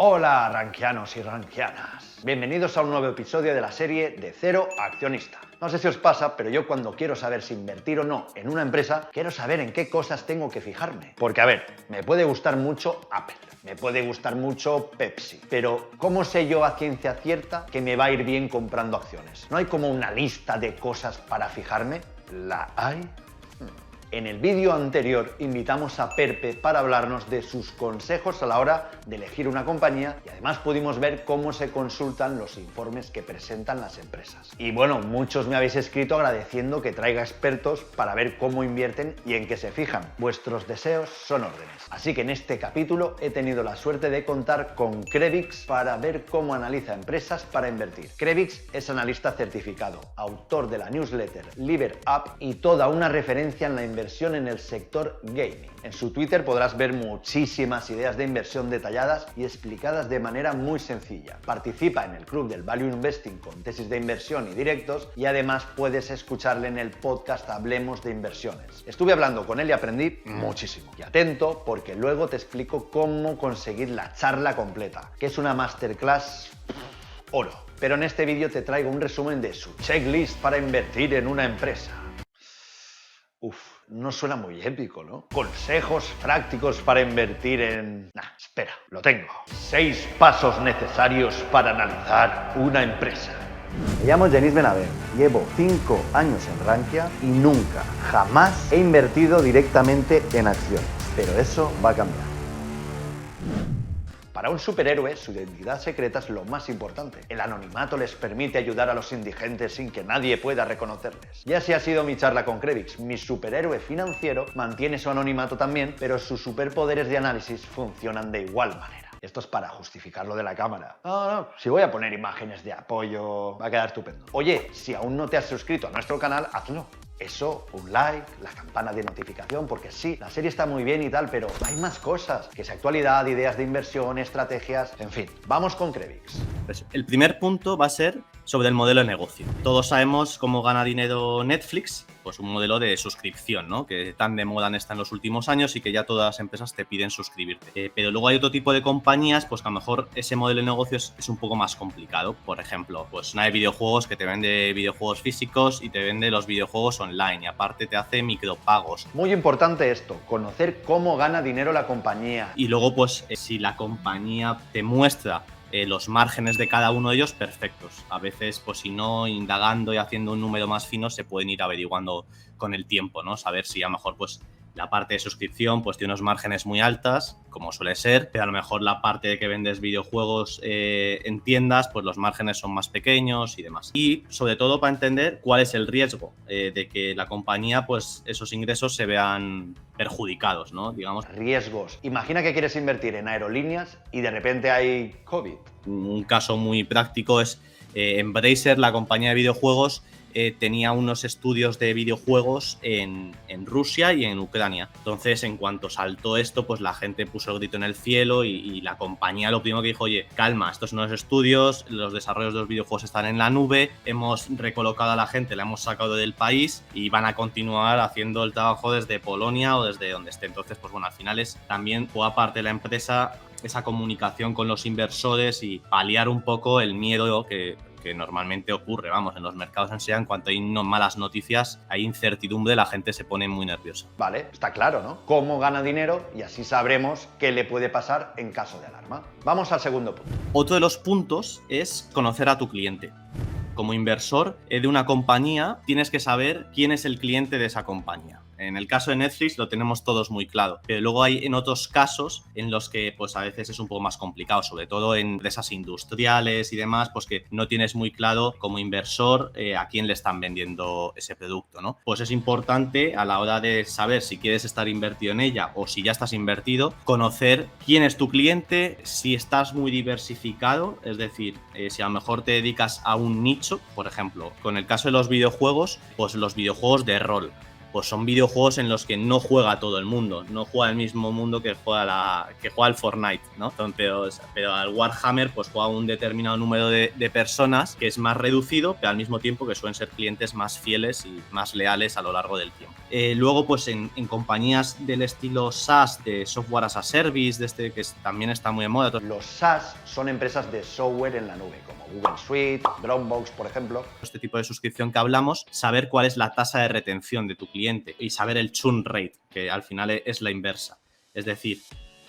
Hola rankianos y rankianas, bienvenidos a un nuevo episodio de la serie de Cero a Accionista. No sé si os pasa, pero yo cuando quiero saber si invertir o no en una empresa, quiero saber en qué cosas tengo que fijarme. Porque a ver, me puede gustar mucho Apple, me puede gustar mucho Pepsi, pero ¿cómo sé yo a ciencia cierta que me va a ir bien comprando acciones? ¿No hay como una lista de cosas para fijarme? ¿La hay? En el vídeo anterior invitamos a Perpe para hablarnos de sus consejos a la hora de elegir una compañía y además pudimos ver cómo se consultan los informes que presentan las empresas. Y bueno, muchos me habéis escrito agradeciendo que traiga expertos para ver cómo invierten y en qué se fijan. Vuestros deseos son órdenes. Así que en este capítulo he tenido la suerte de contar con Krevix para ver cómo analiza empresas para invertir. Krevix es analista certificado, autor de la newsletter Lever Up y toda una referencia en la inversión en el sector gaming. En su Twitter podrás ver muchísimas ideas de inversión detalladas y explicadas de manera muy sencilla. Participa en el club del Value Investing con tesis de inversión y directos y además puedes escucharle en el podcast Hablemos de Inversiones. Estuve hablando con él y aprendí muchísimo. Y atento porque luego te explico cómo conseguir la charla completa, que es una masterclass oro. Pero en este vídeo te traigo un resumen de su checklist para invertir en una empresa. No suena muy épico, ¿no? Consejos prácticos para invertir en... espera, lo tengo. 6 pasos necesarios para analizar una empresa. Me llamo Genís Benaver, llevo 5 años en Rankia y nunca, jamás he invertido directamente en acciones. Pero eso va a cambiar. Para un superhéroe, su identidad secreta es lo más importante. El anonimato les permite ayudar a los indigentes sin que nadie pueda reconocerles. Y así ha sido mi charla con Krevix. Mi superhéroe financiero mantiene su anonimato también, pero sus superpoderes de análisis funcionan de igual manera. Esto es para justificar lo de la cámara. No, si voy a poner imágenes de apoyo, va a quedar estupendo. Oye, si aún no te has suscrito a nuestro canal, hazlo. Eso, un like, la campana de notificación, porque sí, la serie está muy bien y tal, pero hay más cosas, que es actualidad, ideas de inversión, estrategias, en fin. Vamos con Krevix. Pues el primer punto va a ser sobre el modelo de negocio. Todos sabemos cómo gana dinero Netflix, pues un modelo de suscripción, ¿no? Que tan de moda está en los últimos años y que ya todas las empresas te piden suscribirte. Pero luego hay otro tipo de compañías, pues que a lo mejor ese modelo de negocio es un poco más complicado. Por ejemplo, pues una de videojuegos que te vende videojuegos físicos y te vende los videojuegos online y aparte te hace micropagos. Muy importante esto, conocer cómo gana dinero la compañía. Y luego, pues, si la compañía te muestra los márgenes de cada uno de ellos, perfectos. A veces, pues si no, indagando y haciendo un número más fino, se pueden ir averiguando con el tiempo, ¿no? Saber si a lo mejor, pues, la parte de suscripción pues tiene unos márgenes muy altas, como suele ser, pero a lo mejor la parte de que vendes videojuegos en tiendas, pues los márgenes son más pequeños y demás. Y sobre todo para entender cuál es el riesgo de que la compañía, pues esos ingresos se vean perjudicados, ¿no? Digamos. Riesgos. Imagina que quieres invertir en aerolíneas y de repente hay COVID. Un caso muy práctico es Embracer, la compañía de videojuegos, tenía unos estudios de videojuegos en Rusia y en Ucrania. Entonces, en cuanto saltó esto, pues la gente puso el grito en el cielo y la compañía lo primero que dijo, oye, calma, estos son los estudios, los desarrollos de los videojuegos están en la nube, hemos recolocado a la gente, la hemos sacado del país y van a continuar haciendo el trabajo desde Polonia o desde donde esté. Entonces, pues bueno, al final es también por parte de la empresa esa comunicación con los inversores y paliar un poco el miedo que normalmente ocurre, vamos, en los mercados en sí, en cuanto hay malas noticias, hay incertidumbre, la gente se pone muy nerviosa. Vale, está claro, ¿no? Cómo gana dinero y así sabremos qué le puede pasar en caso de alarma. Vamos al segundo punto. Otro de los puntos es conocer a tu cliente. Como inversor de una compañía, tienes que saber quién es el cliente de esa compañía. En el caso de Netflix lo tenemos todos muy claro, pero luego hay en otros casos en los que pues a veces es un poco más complicado, sobre todo en empresas industriales y demás, pues que no tienes muy claro como inversor a quién le están vendiendo ese producto, ¿no? Pues es importante a la hora de saber si quieres estar invertido en ella o si ya estás invertido, conocer quién es tu cliente, si estás muy diversificado, es decir, si a lo mejor te dedicas a un nicho, por ejemplo, con el caso de los videojuegos, pues los videojuegos de rol. pues son videojuegos en los que no juega todo el mundo, no juega el mismo mundo que juega el Fortnite, ¿no? Entonces, pero al Warhammer pues juega un determinado número de personas que es más reducido, pero al mismo tiempo que suelen ser clientes más fieles y más leales a lo largo del tiempo. Luego, pues en compañías del estilo SaaS, de Software as a Service, que también está muy de moda. Los SaaS son empresas de software en la nube, como Google Suite, Dropbox, por ejemplo. Este tipo de suscripción que hablamos, saber cuál es la tasa de retención de tu cliente y saber el churn rate, que al final es la inversa. Es decir,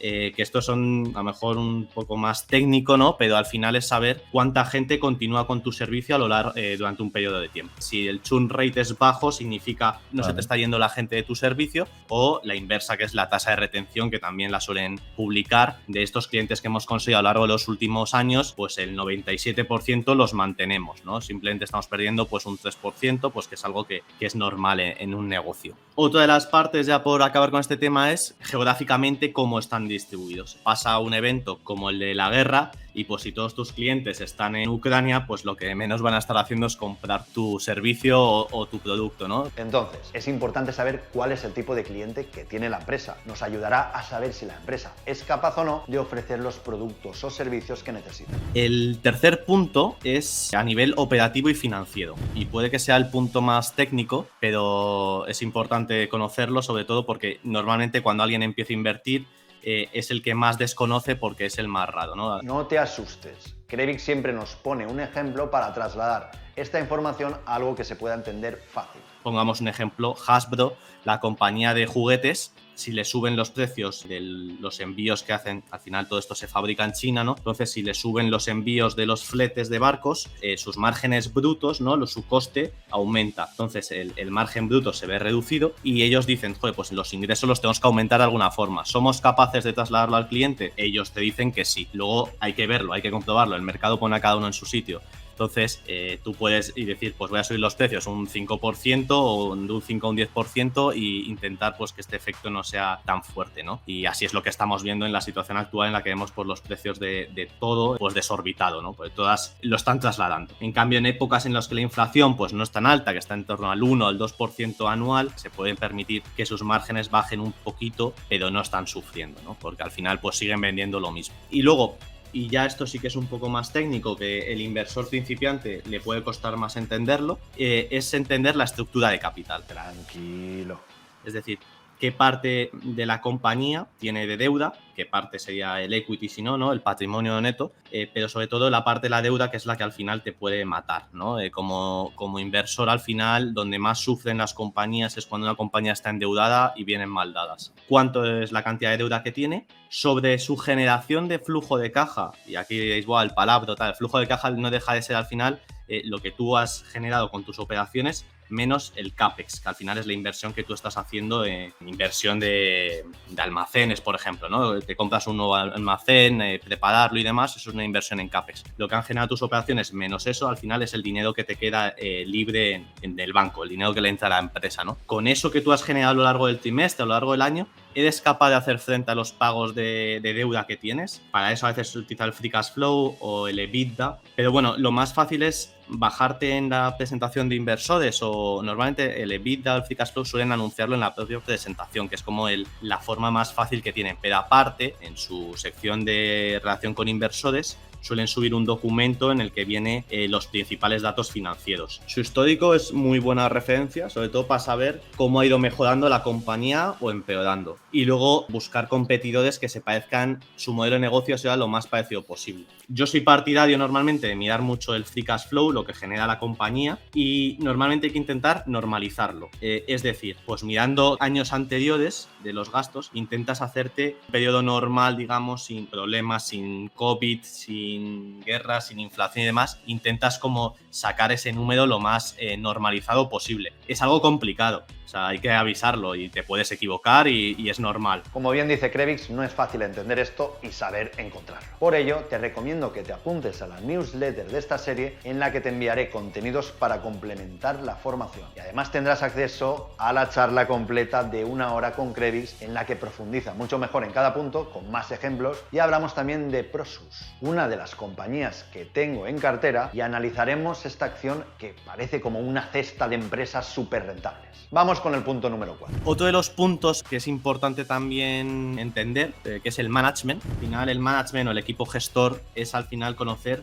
que estos son a lo mejor un poco más técnico, ¿no? Pero al final es saber cuánta gente continúa con tu servicio a lo largo durante un periodo de tiempo. Si el churn rate es bajo, significa no se te está yendo la gente de tu servicio, o la inversa, que es la tasa de retención, que también la suelen publicar. De estos clientes que hemos conseguido a lo largo de los últimos años, pues el 97% los mantenemos, ¿no? Simplemente estamos perdiendo pues un 3%, pues que es algo que es normal en un negocio. Otra de las partes, ya por acabar con este tema, es geográficamente cómo están distribuidos. Pasa un evento como el de la guerra y pues si todos tus clientes están en Ucrania, pues lo que menos van a estar haciendo es comprar tu servicio o tu producto, ¿no? Entonces, es importante saber cuál es el tipo de cliente que tiene la empresa. Nos ayudará a saber si la empresa es capaz o no de ofrecer los productos o servicios que necesita. El tercer punto es a nivel operativo y financiero, y puede que sea el punto más técnico, pero es importante conocerlo, sobre todo porque normalmente cuando alguien empieza a invertir es el que más desconoce porque es el más raro, ¿no? No te asustes. Krevix siempre nos pone un ejemplo para trasladar esta información a algo que se pueda entender fácil. Pongamos un ejemplo, Hasbro, la compañía de juguetes, si le suben los precios de los envíos que hacen, al final todo esto se fabrica en China, ¿no? Entonces, si le suben los envíos de los fletes de barcos, sus márgenes brutos, ¿no? Su coste aumenta. Entonces, el margen bruto se ve reducido y ellos dicen, joder, pues los ingresos los tenemos que aumentar de alguna forma. ¿Somos capaces de trasladarlo al cliente? Ellos te dicen que sí. Luego hay que verlo, hay que comprobarlo. El mercado pone a cada uno en su sitio. Entonces, tú puedes decir, pues voy a subir los precios un 5% o de un 5 a un 10% e intentar pues que este efecto no sea tan fuerte, ¿no? Y así es lo que estamos viendo en la situación actual en la que vemos pues, los precios de todo pues desorbitado, ¿no? Pues todas lo están trasladando. En cambio, en épocas en las que la inflación pues no es tan alta, que está en torno al 1 o al 2% anual, se pueden permitir que sus márgenes bajen un poquito, pero no están sufriendo, ¿no? Porque al final pues siguen vendiendo lo mismo. Y luego, y ya esto sí que es un poco más técnico, que el inversor principiante le puede costar más entenderlo, es entender la estructura de capital. Tranquilo. Es decir, qué parte de la compañía tiene de deuda, qué parte sería el equity, si no, ¿no? El patrimonio neto, pero sobre todo la parte de la deuda que es la que al final te puede matar, ¿no? Como inversor, al final, donde más sufren las compañías es cuando una compañía está endeudada y vienen mal dadas. ¿Cuánto es la cantidad de deuda que tiene? Sobre su generación de flujo de caja, y aquí diréis, wow, el palabra, tal, el flujo de caja no deja de ser al final lo que tú has generado con tus operaciones menos el CAPEX, que al final es la inversión que tú estás haciendo en inversión de almacenes, por ejemplo, ¿no? Te compras un nuevo almacén, prepararlo y demás, eso es una inversión en CAPEX. Lo que han generado tus operaciones menos eso, al final es el dinero que te queda libre en el banco, el dinero que le entra a la empresa, ¿no? Con eso que tú has generado a lo largo del trimestre, a lo largo del año, ¿eres capaz de hacer frente a los pagos de deuda que tienes? Para eso a veces se utiliza el Free Cash Flow o el EBITDA, pero bueno, lo más fácil es bajarte en la presentación de inversores, o normalmente el EBITDA o el Free Cash Flow suelen anunciarlo en la propia presentación, que es como la forma más fácil que tienen. Pero aparte, en su sección de relación con inversores, suelen subir un documento en el que vienen los principales datos financieros. Su histórico es muy buena referencia, sobre todo para saber cómo ha ido mejorando la compañía o empeorando. Y luego buscar competidores que se parezcan, su modelo de negocio sea lo más parecido posible. Yo soy partidario normalmente de mirar mucho el Free Cash Flow, lo que genera la compañía, y normalmente hay que intentar normalizarlo. Es decir, pues mirando años anteriores de los gastos, intentas hacerte un periodo normal, digamos, sin problemas, sin COVID, sin guerra, sin inflación y demás, intentas como sacar ese número lo más normalizado posible. Es algo complicado, o sea, hay que avisarlo y te puedes equivocar y es normal. Como bien dice Krevix, no es fácil entender esto y saber encontrarlo. Por ello, te recomiendo que te apuntes a la newsletter de esta serie, en la que te enviaré contenidos para complementar la formación. Y además tendrás acceso a la charla completa de 1 hora con Krevix, en la que profundiza mucho mejor en cada punto, con más ejemplos, y hablamos también de Prosus, una de las compañías que tengo en cartera, y analizaremos esta acción que parece como una cesta de empresas súper rentables. Vamos Vamos con el punto número 4. Otro de los puntos que es importante también entender, que es el management. Al final el management o el equipo gestor es al final conocer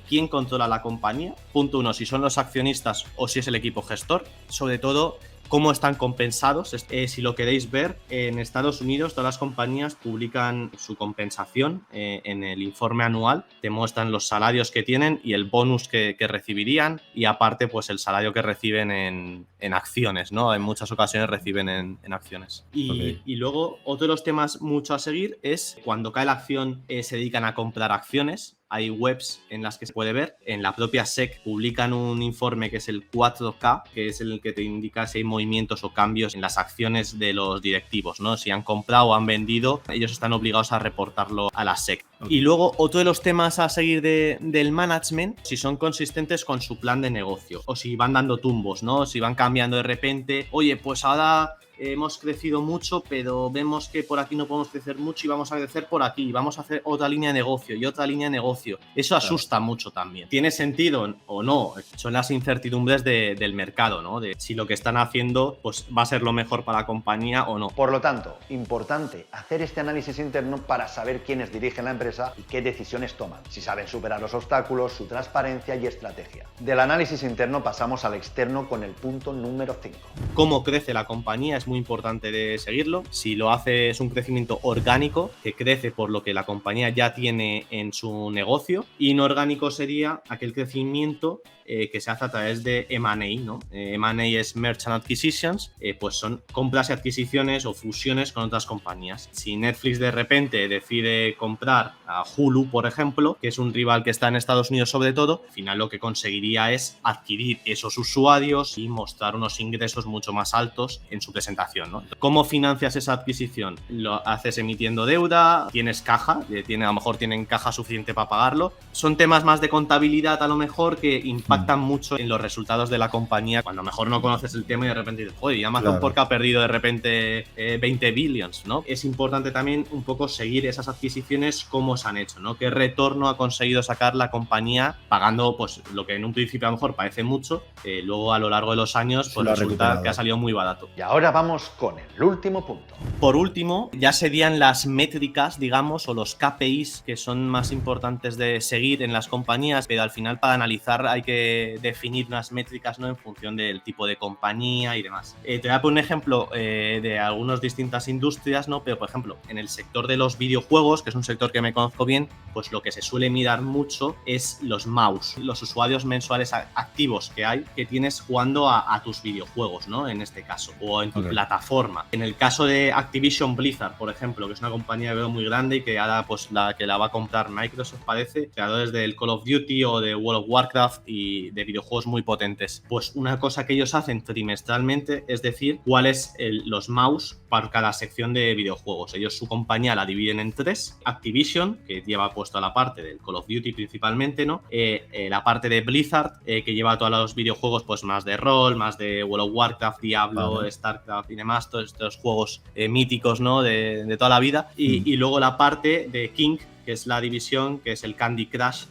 quién controla la compañía. Punto 1, si son los accionistas o si es el equipo gestor. Sobre todo, cómo están compensados. Si lo queréis ver, en Estados Unidos todas las compañías publican su compensación en el informe anual, te muestran los salarios que tienen y el bonus que recibirían, y aparte pues el salario que reciben en acciones, ¿no? En muchas ocasiones reciben en acciones. Y luego otro de los temas mucho a seguir es cuando cae la acción, se dedican a comprar acciones. Hay webs en las que se puede ver. En la propia SEC publican un informe que es el 4K, que es el que te indica si hay movimientos o cambios en las acciones de los directivos, ¿no? Si han comprado o han vendido, ellos están obligados a reportarlo a la SEC. Y luego, otro de los temas a seguir del management, si son consistentes con su plan de negocio o si van dando tumbos, ¿no? Si van cambiando de repente, oye, pues ahora hemos crecido mucho, pero vemos que por aquí no podemos crecer mucho y vamos a crecer por aquí, vamos a hacer otra línea de negocio y otra línea de negocio. Eso asusta mucho también. ¿Tiene sentido o no? Son las incertidumbres del mercado, ¿no? De si lo que están haciendo pues va a ser lo mejor para la compañía o no. Por lo tanto, importante hacer este análisis interno para saber quiénes dirigen la empresa y qué decisiones toman, si saben superar los obstáculos, su transparencia y estrategia. Del análisis interno pasamos al externo con el punto número 5. Cómo crece la compañía es muy importante de seguirlo. Si lo hace es un crecimiento orgánico, que crece por lo que la compañía ya tiene en su negocio. Inorgánico sería aquel crecimiento que se hace a través de M&A, ¿no? M&A es Merchant Acquisitions, pues son compras y adquisiciones o fusiones con otras compañías. Si Netflix de repente decide comprar a Hulu, por ejemplo, que es un rival que está en Estados Unidos sobre todo, al final lo que conseguiría es adquirir esos usuarios y mostrar unos ingresos mucho más altos en su presentación, ¿no? ¿Cómo financias esa adquisición? Lo haces emitiendo deuda, tienes caja, a lo mejor tienen caja suficiente para pagarlo. Son temas más de contabilidad a lo mejor que impactan mucho en los resultados de la compañía cuando a lo mejor no conoces el tema y de repente dices, joder, Amazon porque ha perdido de repente 20 billions, ¿no? Es importante también un poco seguir esas adquisiciones, cómo se han hecho, ¿no? ¿Qué retorno ha conseguido sacar la compañía pagando pues lo que en un principio a lo mejor parece mucho, luego a lo largo de los años pues resulta que ha salido muy barato. Y ahora vamos con el último punto. Por último, ya serían las métricas, digamos, o los KPIs que son más importantes de seguir en las compañías, pero al final para analizar hay que definir unas métricas, ¿no? En función del tipo de compañía y demás. Te voy a poner un ejemplo de algunas distintas industrias, ¿no? Pero, por ejemplo, en el sector de los videojuegos, que es un sector que me conozco bien, pues lo que se suele mirar mucho es los MAUs, los usuarios mensuales activos que tienes jugando a tus videojuegos, ¿no? En este caso, o en tu plataforma. En el caso de Activision Blizzard, por ejemplo, que es una compañía muy grande y que ahora pues la va a comprar Microsoft, parece, creadores del Call of Duty o de World of Warcraft y de videojuegos muy potentes. Pues una cosa que ellos hacen trimestralmente es decir cuáles los MAUs para cada sección de videojuegos. Ellos su compañía la dividen en 3. Activision, que lleva puesto a la parte del Call of Duty principalmente, ¿no? La parte de Blizzard, que lleva todos los videojuegos pues más de rol, más de World of Warcraft, Diablo, StarCraft y demás, todos estos juegos míticos, ¿no? de toda la vida. Y luego la parte de King, que es la división, que es el Candy Crush.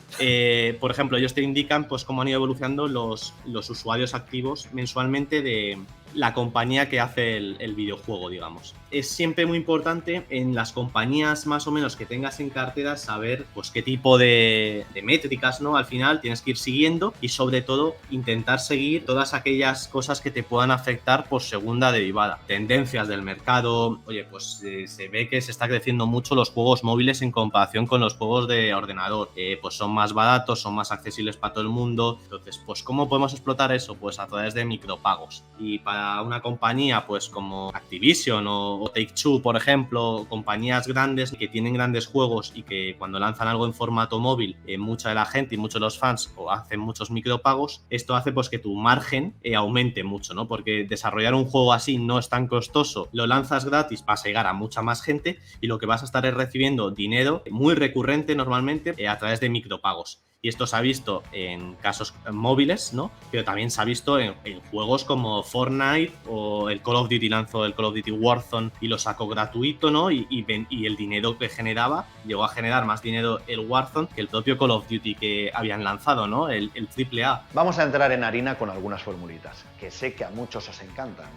Por ejemplo, ellos te indican pues cómo han ido evolucionando los usuarios activos mensualmente de la compañía que hace el videojuego, digamos. Es siempre muy importante en las compañías más o menos que tengas en cartera saber pues qué tipo de métricas, ¿no? Al final tienes que ir siguiendo y sobre todo intentar seguir todas aquellas cosas que te puedan afectar por segunda derivada. Tendencias del mercado, oye, pues se ve que se está creciendo mucho los juegos móviles en comparación con los juegos de ordenador. Pues son más baratos, son más accesibles para todo el mundo. Entonces, pues ¿cómo podemos explotar eso? Pues a través de micropagos. Y para una compañía pues como Activision o Take-Two, por ejemplo, compañías grandes que tienen grandes juegos y que cuando lanzan algo en formato móvil, mucha de la gente y muchos de los fans hacen muchos micropagos, esto hace pues que tu margen aumente mucho, ¿no? Porque desarrollar un juego así no es tan costoso, lo lanzas gratis, vas a llegar a mucha más gente y lo que vas a estar es recibiendo dinero muy recurrente normalmente a través de micropagos. Y esto se ha visto en casos móviles, ¿no? Pero también se ha visto en juegos como Fortnite o el Call of Duty. Lanzó el Call of Duty Warzone y lo sacó gratuito, ¿no? Y el dinero que generaba, llegó a generar más dinero el Warzone que el propio Call of Duty que habían lanzado, ¿no? El AAA. Vamos a entrar en harina con algunas formulitas que sé que a muchos os encantan.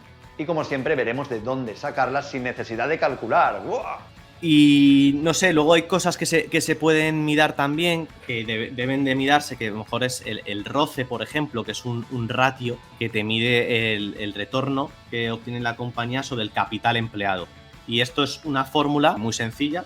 y como siempre veremos de dónde sacarlas sin necesidad de calcular. ¡Buah! Y no sé, luego hay cosas que se pueden mirar también, que deben de mirarse, que a lo mejor es el ROCE, por ejemplo, que es un ratio que te mide el retorno que obtiene la compañía sobre el capital empleado. Y esto es una fórmula muy sencilla.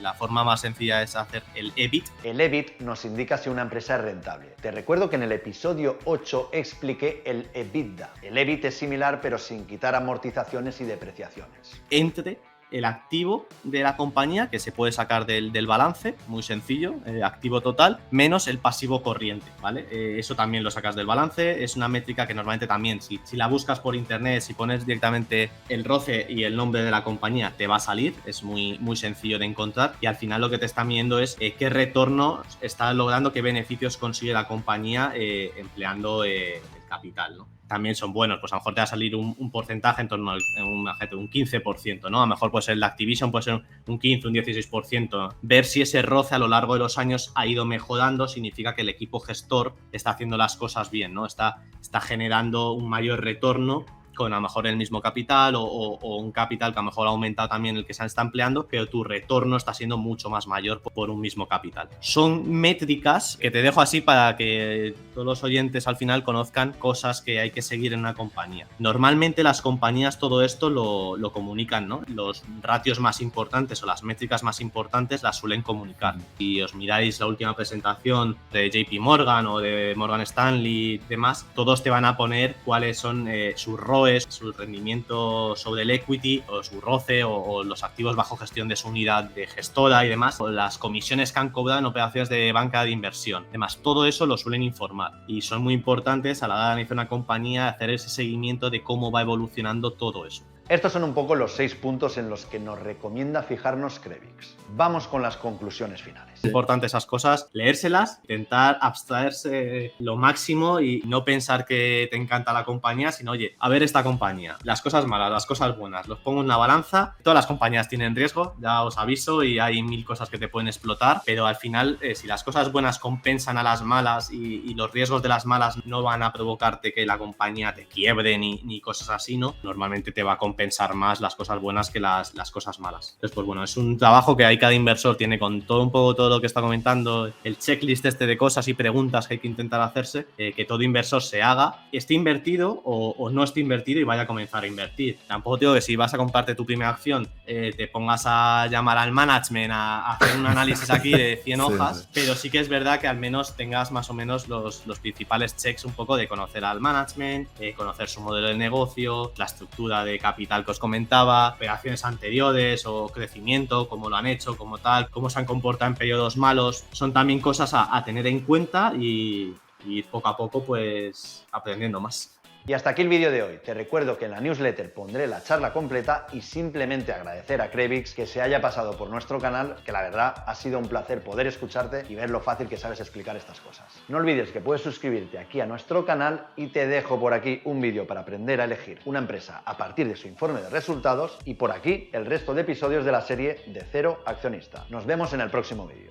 La forma más sencilla es hacer el EBIT. El EBIT nos indica si una empresa es rentable. Te recuerdo que en el episodio 8 expliqué el EBITDA. El EBIT es similar pero sin quitar amortizaciones y depreciaciones. Entre el activo de la compañía, que se puede sacar del balance, muy sencillo, activo total, menos el pasivo corriente, ¿vale? Eso también lo sacas del balance, es una métrica que normalmente también, si la buscas por internet, si pones directamente el ROCE y el nombre de la compañía, te va a salir, es muy, muy sencillo de encontrar, y al final lo que te está midiendo es qué retorno está logrando, qué beneficios consigue la compañía empleando el capital, ¿no? También son buenos, pues a lo mejor te va a salir un porcentaje en torno a un 15%, ¿no? A lo mejor puede ser el de Activision, puede ser un 15, un 16%. Ver si ese roce a lo largo de los años ha ido mejorando significa que el equipo gestor está haciendo las cosas bien, ¿no? Está generando un mayor retorno con a lo mejor el mismo capital o un capital que a lo mejor ha aumentado también el que se está empleando, pero tu retorno está siendo mucho más mayor por un mismo capital. Son métricas que te dejo así para que todos los oyentes al final conozcan cosas que hay que seguir en una compañía. Normalmente las compañías todo esto lo comunican, ¿no? Los ratios más importantes o las métricas más importantes las suelen comunicar. Si os miráis la última presentación de JP Morgan o de Morgan Stanley y demás, todos te van a poner cuáles son sus ROE, su rendimiento sobre el equity o su ROCE o los activos bajo gestión de su unidad de gestora y demás, o las comisiones que han cobrado en operaciones de banca de inversión. Además, todo eso lo suelen informar y son muy importantes a la hora de analizar una compañía, hacer ese seguimiento de cómo va evolucionando todo eso. Estos son un poco los 6 puntos en los que nos recomienda fijarnos Krevix. Vamos con las conclusiones finales. Es importante esas cosas, leérselas, intentar abstraerse lo máximo y no pensar que te encanta la compañía, sino, oye, a ver esta compañía, las cosas malas, las cosas buenas, los pongo en la balanza. Todas las compañías tienen riesgo, ya os aviso, y hay 1000 cosas que te pueden explotar, pero al final, si las cosas buenas compensan a las malas y los riesgos de las malas no van a provocarte que la compañía te quiebre ni cosas así, ¿no? Normalmente te va a compensar más las cosas buenas que las cosas malas. Entonces, pues bueno, es un trabajo que cada inversor tiene con todo lo que está comentando, el checklist de cosas y preguntas que hay que intentar hacerse, que todo inversor se haga, esté invertido o no esté invertido y vaya a comenzar a invertir. Tampoco digo que si vas a comprarte tu primera acción te pongas a llamar al management a hacer un análisis aquí de 100 hojas, sí. Pero sí que es verdad que al menos tengas más o menos los principales checks un poco de conocer al management, conocer su modelo de negocio, la estructura de capital que os comentaba, operaciones anteriores o crecimiento, cómo lo han hecho, como tal, cómo se han comportado en periodos malos. Son también cosas a tener en cuenta y ir poco a poco pues aprendiendo más. Y hasta aquí el vídeo de hoy. Te recuerdo que en la newsletter pondré la charla completa y simplemente agradecer a Krevix que se haya pasado por nuestro canal, que la verdad ha sido un placer poder escucharte y ver lo fácil que sabes explicar estas cosas. No olvides que puedes suscribirte aquí a nuestro canal y te dejo por aquí un vídeo para aprender a elegir una empresa a partir de su informe de resultados y por aquí el resto de episodios de la serie de Cero Accionista. Nos vemos en el próximo vídeo.